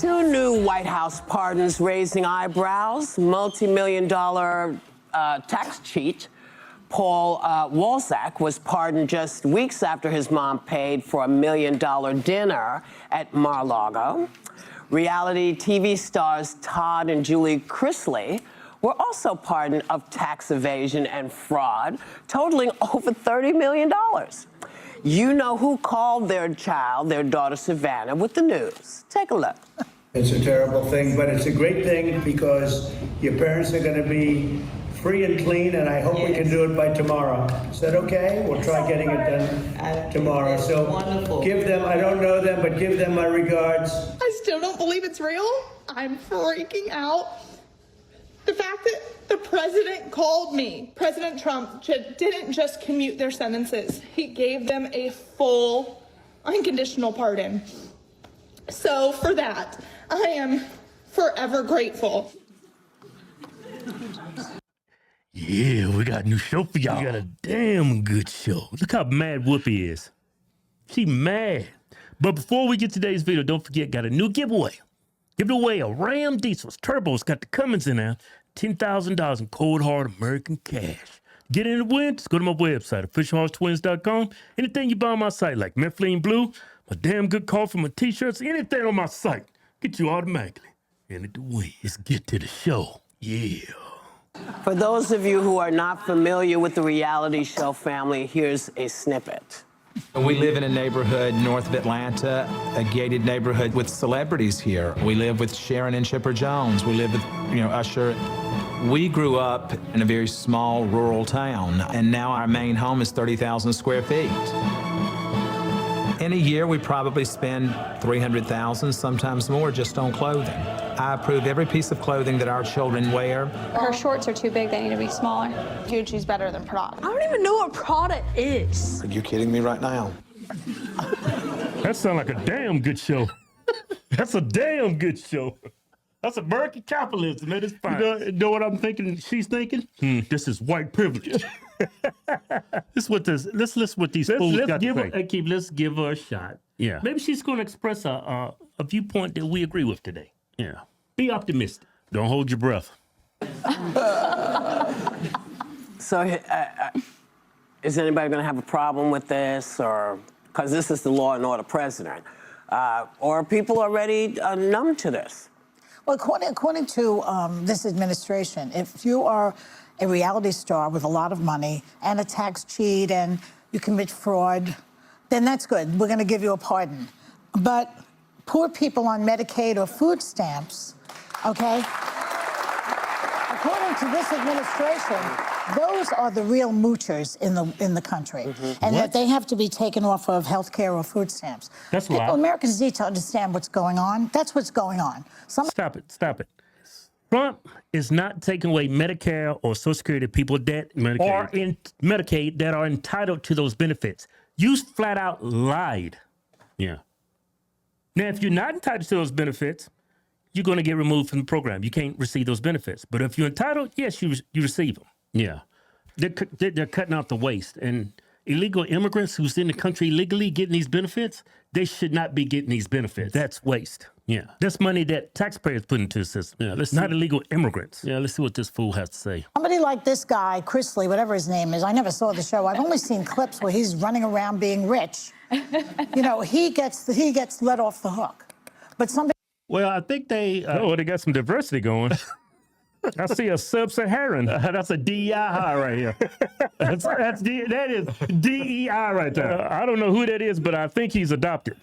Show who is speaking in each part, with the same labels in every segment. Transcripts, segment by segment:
Speaker 1: Two new White House pardons raising eyebrows. Multi-million-dollar tax cheat Paul Walzak was pardoned just weeks after his mom paid for $1 million dinner at Mar-a-Lago. Reality TV stars Todd and Julie Chrisleys were also pardoned of tax evasion and fraud, totaling over $30 million. You know who called their daughter Savannah, with the news. Take a look.
Speaker 2: It's a terrible thing, but it's a great thing because your parents are going to be free and clean, and I hope we can do it by tomorrow. Is that okay? We'll try getting it done tomorrow. So wonderful. Give them, I don't know them, but give them my regards.
Speaker 3: I still don't believe it's real. I'm freaking out. The fact that the president called me, President Trump, didn't just commute their sentences. He gave them a full, unconditional pardon. So for that, I am forever grateful.
Speaker 4: Yeah, we got a new show for y'all. We got a damn good show. Look how mad Whoopi is. She mad. But before we get to today's video, don't forget, got a new giveaway. Give away a Ram Diesel's Turbo's got the Cummins in there. $10,000 in cold hard American cash. Get in the win, just go to my website, officialhorsetwins.com. Anything you buy on my site, like Methylene Blue, my damn good coffee, my t-shirts, anything on my site, get you automatically in the win. Let's get to the show. Yeah.
Speaker 1: For those of you who are not familiar with the reality show family, here's a snippet.
Speaker 5: We live in a neighborhood north of Atlanta, a gated neighborhood with celebrities here. We live with Sharon and Chipper Jones. We live with, Usher. We grew up in a very small rural town, and now our main home is 30,000 square feet. In a year, we probably spend $300,000, sometimes more, just on clothing. I approve every piece of clothing that our children wear.
Speaker 6: Her shorts are too big, they need to be smaller.
Speaker 3: Gucci's better than Prada.
Speaker 6: I don't even know what Prada is.
Speaker 7: Are you kidding me right now?
Speaker 4: That sounds like a damn good show. That's a damn good show. That's American capitalism, man. It's fine. You know what I'm thinking? She's thinking? This is white privilege. Let's listen what these fools got to say. Let's give her a shot. Yeah. Maybe she's going to express a viewpoint that we agree with today. Yeah. Be optimistic. Don't hold your breath.
Speaker 1: So is anybody going to have a problem with this, or because this is the law and order president, or are people already numb to this?
Speaker 8: Well, according to this administration, if you are a reality star with a lot of money and a tax cheat and you commit fraud, then that's good. We're going to give you a pardon. But poor people on Medicaid or food stamps, okay, according to this administration, those are the real moochers in the country, and that they have to be taken off of health care or food stamps.
Speaker 4: That's why
Speaker 8: Americans need to understand what's going on. That's what's going on.
Speaker 4: Stop it. Trump is not taking away Medicare or Social Security people that are in Medicaid that are entitled to those benefits. You flat out lied. Yeah. Now, if you're not entitled to those benefits, you're going to get removed from the program. You can't receive those benefits. But if you're entitled, yes, you receive them. Yeah. They're cutting out the waste. And illegal immigrants who's in the country illegally getting these benefits, they should not be getting these benefits. That's waste. Yeah. That's money that taxpayers put into the system. Yeah, not illegal immigrants. Yeah, let's see what this fool has to say.
Speaker 8: Somebody like this guy, Chrisleys, whatever his name is, I never saw the show. I've only seen clips where he's running around being rich. He gets let off the hook. But somebody...
Speaker 4: Well, I think they got some diversity going. I see a sub-Saharan. That's a DEI high right here. That is DEI right there. I don't know who that is, but I think he's adopted.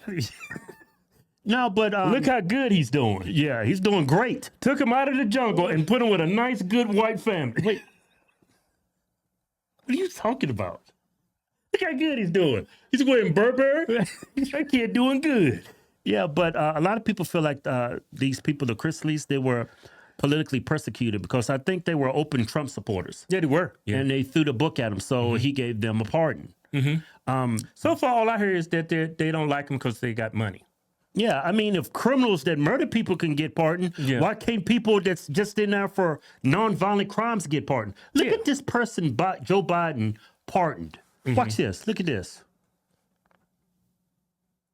Speaker 4: No, but look how good he's doing. Yeah, he's doing great. Took him out of the jungle and put him with a nice, good white family. Wait, what are you talking about? Look how good he's doing. He's wearing Burberry. That kid doing good. Yeah, but a lot of people feel like these people, the Chrisleys, they were politically persecuted because I think they were open Trump supporters. Yeah, they were. Yeah. And they threw the book at him, so he gave them a pardon. So far, all I hear is that they don't like him because they got money. Yeah, I mean, if criminals that murder people can get pardoned, why can't people that's just in there for nonviolent crimes get pardoned? Look at this person, Joe Biden, pardoned. Watch this. Look at this.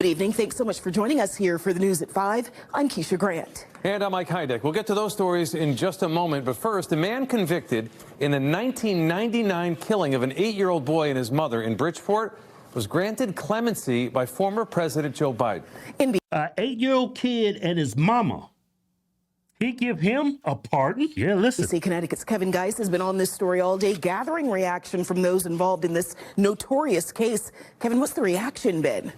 Speaker 9: Good evening. Thanks so much for joining us here for the news at 5. I'm Keisha Grant.
Speaker 10: And I'm Mike Heideck. We'll get to those stories in just a moment. But first, a man convicted in the 1999 killing of an 8-year-old boy and his mother in Bridgeport was granted clemency by former President Joe Biden.
Speaker 4: An 8-year-old kid and his mama. He give him a pardon? Yeah, listen.
Speaker 9: NBC Connecticut's Kevin Geis has been on this story all day, gathering reaction from those involved in this notorious case. Kevin, what's the reaction been?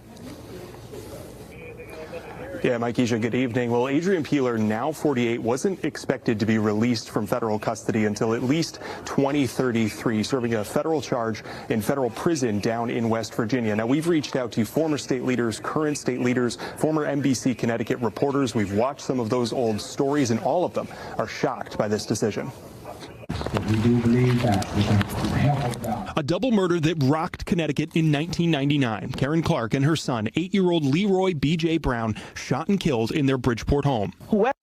Speaker 11: Yeah, Mike, Keisha, good evening. Well, Adrian Peeler, now 48, wasn't expected to be released from federal custody until at least 2033, serving a federal charge in federal prison down in West Virginia. Now, we've reached out to former state leaders, current state leaders, former NBC Connecticut reporters. We've watched some of those old stories, and all of them are shocked by this decision.
Speaker 12: We do believe that with the help of God.
Speaker 11: A double murder that rocked Connecticut in 1999. Karen Clark and her son, 8-year-old Leroy B.J. Brown, shot and killed in their Bridgeport home.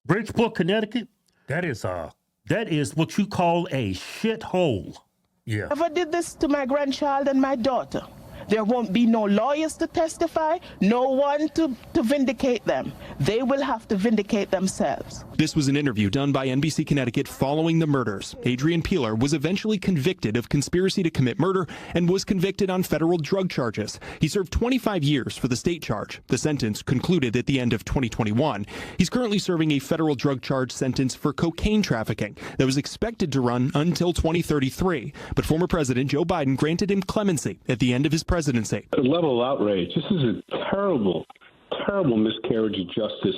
Speaker 4: Bridgeport, Connecticut? That is what you call a shithole. Yeah.
Speaker 13: If I did this to my grandchild and my daughter, there won't be no lawyers to testify, no one to vindicate them. They will have to vindicate themselves.
Speaker 11: This was an interview done by NBC Connecticut following the murders. Adrian Peeler was eventually convicted of conspiracy to commit murder and was convicted on federal drug charges. He served 25 years for the state charge. The sentence concluded at the end of 2021. He's currently serving a federal drug charge sentence for cocaine trafficking that was expected to run until 2033. But former President Joe Biden granted him clemency at the end of his presidency.
Speaker 14: The level of outrage. This is a terrible, terrible miscarriage of justice.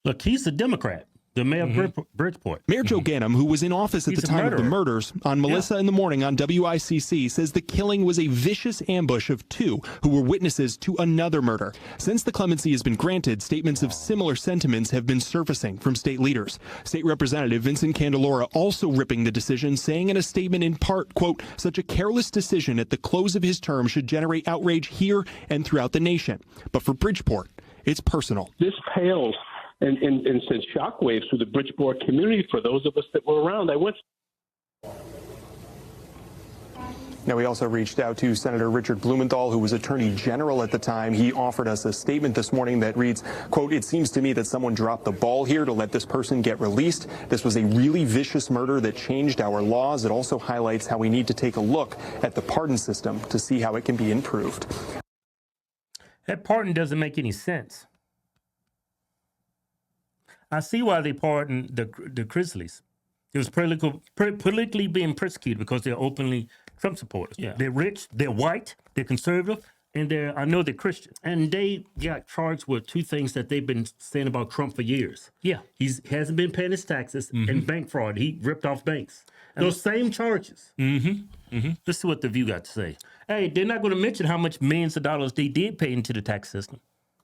Speaker 4: Look, he's a Democrat. The mayor of Bridgeport.
Speaker 11: Mayor Joe Ganim, who was in office at the time of the murders, on Melissa in the Morning on WICC, says the killing was a vicious ambush of two who were witnesses to another murder. Since the clemency has been granted, statements of similar sentiments have been surfacing from state leaders. State Representative Vincent Candelora also ripping the decision, saying in a statement in part, quote, such a careless decision at the close of his term should generate outrage here and throughout the nation. But for Bridgeport, it's personal.
Speaker 14: This pales and sent shockwaves through the Bridgeport community for those of us that were around.
Speaker 11: Now, we also reached out to Senator Richard Blumenthal, who was Attorney General at the time. He offered us a statement this morning that reads, quote, it seems to me that someone dropped the ball here to let this person get released. This was a really vicious murder that changed our laws. It also highlights how we need to take a look at the pardon system to see how it can be improved.
Speaker 4: That pardon doesn't make any sense. I see why they pardoned the Chrisleys. It was politically being persecuted because they're openly Trump supporters. Yeah. They're rich, they're white, they're conservative, and I know they're Christian. And they got charged with two things that they've been saying about Trump for years. Yeah. He hasn't been paying his taxes and bank fraud. He ripped off banks. Those same charges. This is what The View got to say. Hey, they're not going to mention how much millions of dollars they did pay into the tax system.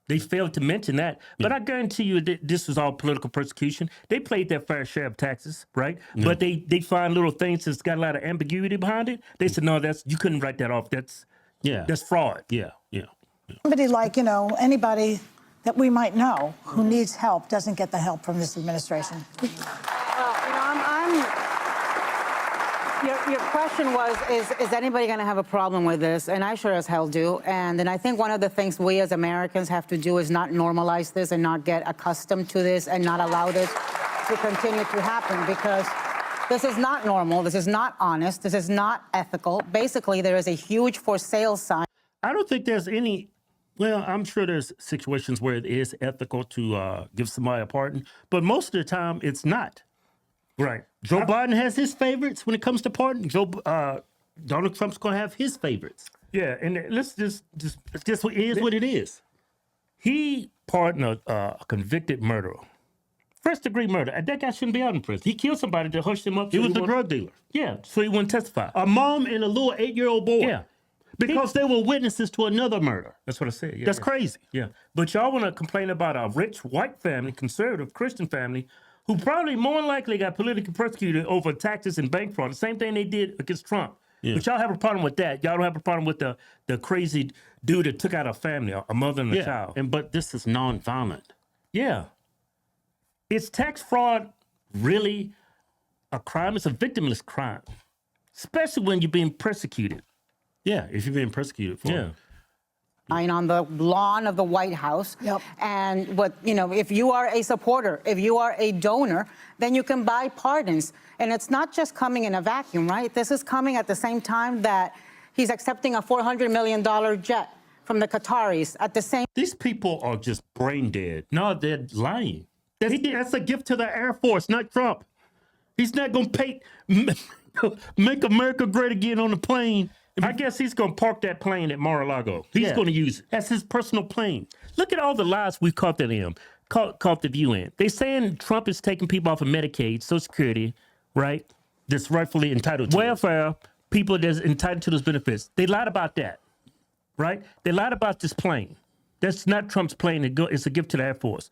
Speaker 4: They failed to mention that. But I guarantee you this was all political persecution. They played their fair share of taxes, right? Yeah. But they find little things that's got a lot of ambiguity behind it. They said, no, you couldn't write that off. That's fraud. Yeah.
Speaker 8: Somebody like, anybody that we might know who needs help doesn't get the help from this administration.
Speaker 15: Your question was, is anybody going to have a problem with this? And I sure as hell do. And then I think one of the things we as Americans have to do is not normalize this and not get accustomed to this and not allow this to continue to happen, because this is not normal. This is not honest. This is not ethical. Basically, there is a huge for sale sign.
Speaker 4: I don't think there's any, well, I'm sure there's situations where it is ethical to give somebody a pardon, but most of the time it's not. Right. Joe Biden has his favorites when it comes to pardon. Donald Trump's going to have his favorites. Yeah, and let's just it is what it is. He pardoned a convicted murderer. First-degree murder. That guy shouldn't be out in prison. He killed somebody to hush him up. He was a drug dealer. Yeah, so he wouldn't testify. A mom and a little 8-year-old boy. Yeah. Because they were witnesses to another murder. That's what I said. Yeah, that's crazy. Yeah. But y'all want to complain about a rich white family, conservative Christian family, who probably more than likely got politically persecuted over taxes and bank fraud. The same thing they did against Trump. Yeah. But y'all have a problem with that. Y'all don't have a problem with the crazy dude that took out a family, a mother and a child. But this is nonviolent. Yeah. Is tax fraud really a crime? It's a victimless crime, especially when you're being persecuted. Yeah, if you're being persecuted for it.
Speaker 15: On the lawn of the White House.
Speaker 8: Yep.
Speaker 15: And if you are a supporter, if you are a donor, then you can buy pardons. And it's not just coming in a vacuum, right? This is coming at the same time that he's accepting a $400 million jet from the Qataris at the same.
Speaker 4: These people are just brain dead. No, they're lying. That's a gift to the Air Force, not Trump. He's not going to make America great again on the plane. I guess he's going to park that plane at Mar-a-Lago. He's going to use it. That's his personal plane. Look at all the lies we've caught the view in. They're saying Trump is taking people off of Medicaid, Social Security, right? That's rightfully entitled to welfare, people that's entitled to those benefits. They lied about that, right? They lied about this plane. That's not Trump's plane. It's a gift to the Air Force.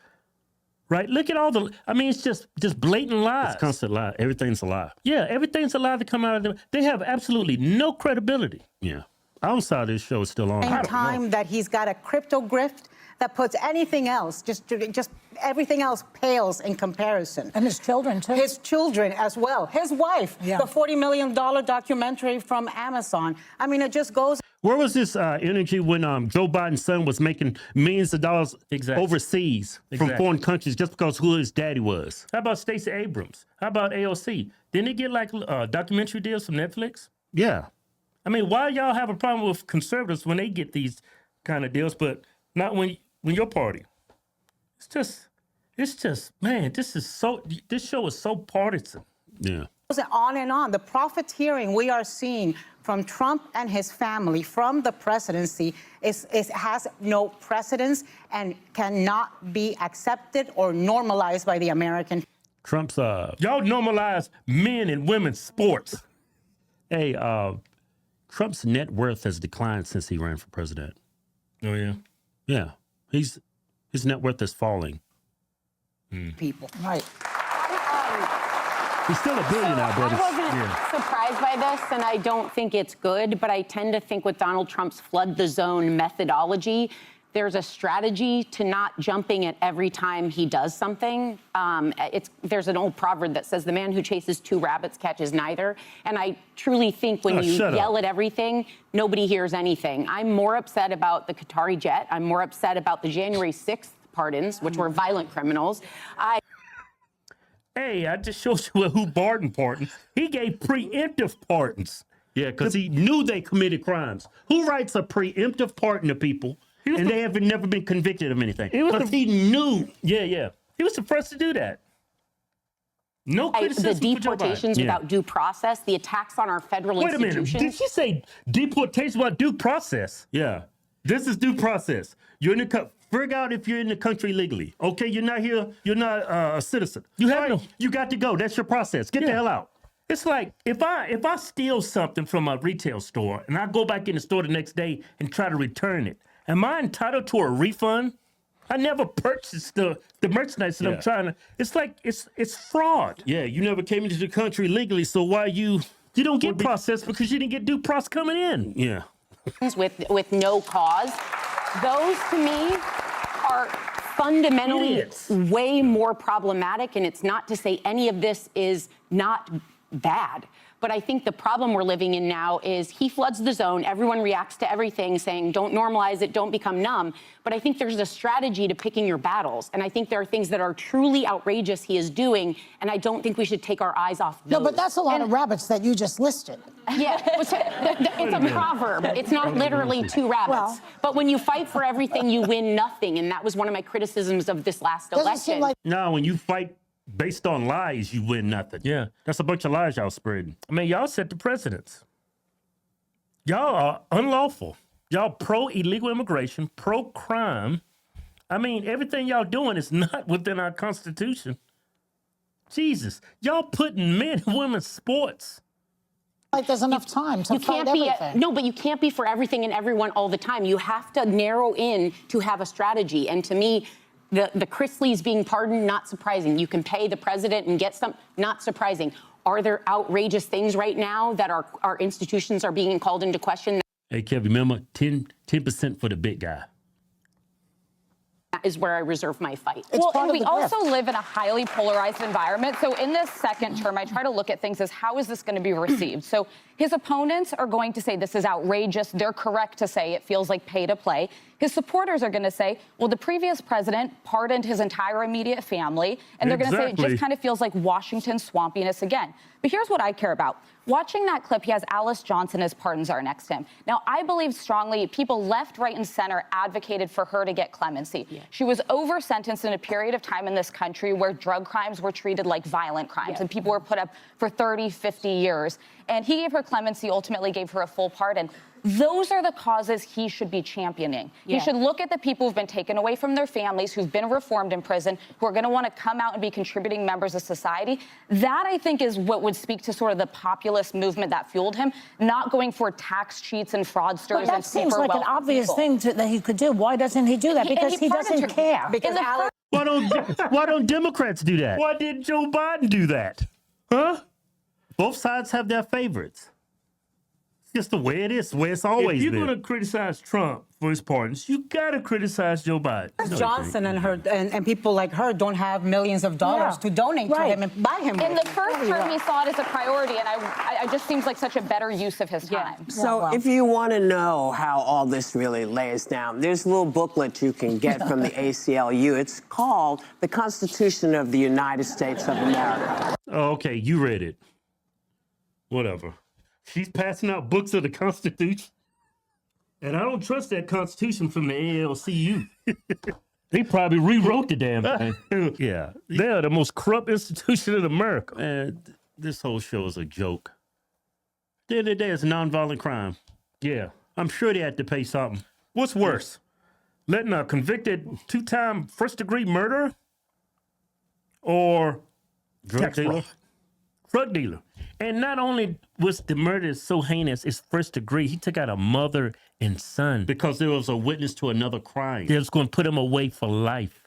Speaker 4: Right? Look at it's just blatant lies. It's constant lie. Everything's a lie. Yeah, everything's a lie to come out of them. They have absolutely no credibility. Yeah. Outside this show is still on.
Speaker 15: Same time that he's got a crypto grift that puts anything else, just everything else pales in comparison.
Speaker 8: And his children, too.
Speaker 15: His children as well. His wife, the $40 million documentary from Amazon. I mean, it just goes.
Speaker 4: Where was this energy when Joe Biden's son was making millions of dollars overseas from foreign countries just because who his daddy was? How about Stacey Abrams? How about AOC? Didn't they get documentary deals from Netflix? Yeah. I mean, why y'all have a problem with conservatives when they get these kind of deals, but not when your party? It's just, man, this show is so partisan. Yeah.
Speaker 15: On and on. The profiteering we are seeing from Trump and his family from the presidency has no precedence and cannot be accepted or normalized by the American.
Speaker 4: Trump's y'all normalize men and women's sports. Hey, Trump's net worth has declined since he ran for president. Oh yeah, yeah. His net worth is falling.
Speaker 15: People,
Speaker 8: right.
Speaker 4: He's still a billionaire, but
Speaker 16: I wasn't surprised by this, and I don't think it's good, but I tend to think with Donald Trump's flood the zone methodology, there's a strategy to not jumping at every time he does something. There's an old proverb that says the man who chases two rabbits catches neither. And I truly think when you yell at everything, nobody hears anything. I'm more upset about the Qatari jet. I'm more upset about the January 6th pardons, which were violent criminals.
Speaker 4: Hey, I just showed you who Barton pardoned. He gave preemptive pardons. Yeah, because he knew they committed crimes. Who writes a preemptive pardon to people and they have never been convicted of anything? Because he knew. Yeah. He was the first to do that. No criticism.
Speaker 16: The deportations without due process, the attacks on our federal institutions.
Speaker 4: Wait a minute. Did she say deportation without due process? Yeah. This is due process. You're in the figure out if you're in the country legally. Okay, you're not here. You're not a citizen. You got to go. That's your process. Get the hell out. It's like if I steal something from a retail store and I go back in the store the next day and try to return it, am I entitled to a refund? I never purchased the merchandise that I'm trying to. It's like it's fraud. Yeah, you never came into the country legally, so why you don't get processed because you didn't get due process coming in. Yeah.
Speaker 16: with no cause. Those to me are fundamentally way more problematic, and it's not to say any of this is not bad. But I think the problem we're living in now is he floods the zone. Everyone reacts to everything saying, don't normalize it, don't become numb. But I think there's a strategy to picking your battles. And I think there are things that are truly outrageous he is doing. And I don't think we should take our eyes off those.
Speaker 8: No, but that's a lot of rabbits that you just listed.
Speaker 16: Yeah, it's a proverb. It's not literally two rabbits. But when you fight for everything, you win nothing. And that was one of my criticisms of this last election.
Speaker 4: No, when you fight based on lies, you win nothing. Yeah, that's a bunch of lies y'all spreading. I mean, y'all set the precedents. Y'all are unlawful. Y'all pro-illegal immigration, pro-crime. I mean, everything y'all doing is not within our Constitution. Jesus, y'all putting men and women's sports.
Speaker 8: Like there's enough time to fight everything.
Speaker 16: No, but you can't be for everything and everyone all the time. You have to narrow in to have a strategy. And to me, the Chrisleys being pardoned, not surprising. You can pay the president and get some, not surprising. Are there outrageous things right now that our institutions are being called into question?
Speaker 4: Hey, Kevin, remember 10% for the big guy.
Speaker 16: That is where I reserve my fight.
Speaker 6: Well, and we also live in a highly polarized environment. So in this second term, I try to look at things as how is this going to be received? So his opponents are going to say this is outrageous. They're correct to say it feels like pay to play. His supporters are going to say, well, the previous president pardoned his entire immediate family. And they're going to say it just kind of feels like Washington swampiness again. But here's what I care about. Watching that clip, he has Alice Johnson as pardon czar next to him. Now, I believe strongly people left, right, and center advocated for her to get clemency. Yeah. She was over-sentenced in a period of time in this country where drug crimes were treated like violent crimes, and people were put up for 30, 50 years. And he gave her clemency, ultimately gave her a full pardon. Those are the causes he should be championing. He should look at the people who've been taken away from their families, who've been reformed in prison, who are going to want to come out and be contributing members of society. That, I think, is what would speak to sort of the populist movement that fueled him, not going for tax cheats and fraudsters
Speaker 8: but that
Speaker 6: and
Speaker 8: seems like an obvious thing that he could do. Why doesn't he do that? Because he doesn't care.
Speaker 15: Because
Speaker 4: why don't Democrats do that? Why did Joe Biden do that? Huh? Both sides have their favorites. It's just the way it is, the way it's always been. If you're going to criticize Trump for his pardons, you got to criticize Joe Biden.
Speaker 15: Johnson and her and people like her don't have millions of dollars to donate to him and buy him.
Speaker 6: In the first term, he saw it as a priority, and I just seems like such a better use of his time.
Speaker 1: So if you want to know how all this really lays down, there's a little booklet you can get from the ACLU. It's called The Constitution of the United States of America.
Speaker 4: Okay, you read it. Whatever. She's passing out books of the Constitution. And I don't trust that Constitution from the ALCU. They probably rewrote the damn thing. Yeah. They're the most corrupt institution in America. Man, this whole show is a joke. At the end of the day, it's a nonviolent crime. Yeah. I'm sure they had to pay something. What's worse? Letting a convicted 2-time first-degree murderer or drug dealer? Drug dealer. And not only was the murder so heinous, it's first degree. He took out a mother and son because there was a witness to another crime. They was going to put him away for life.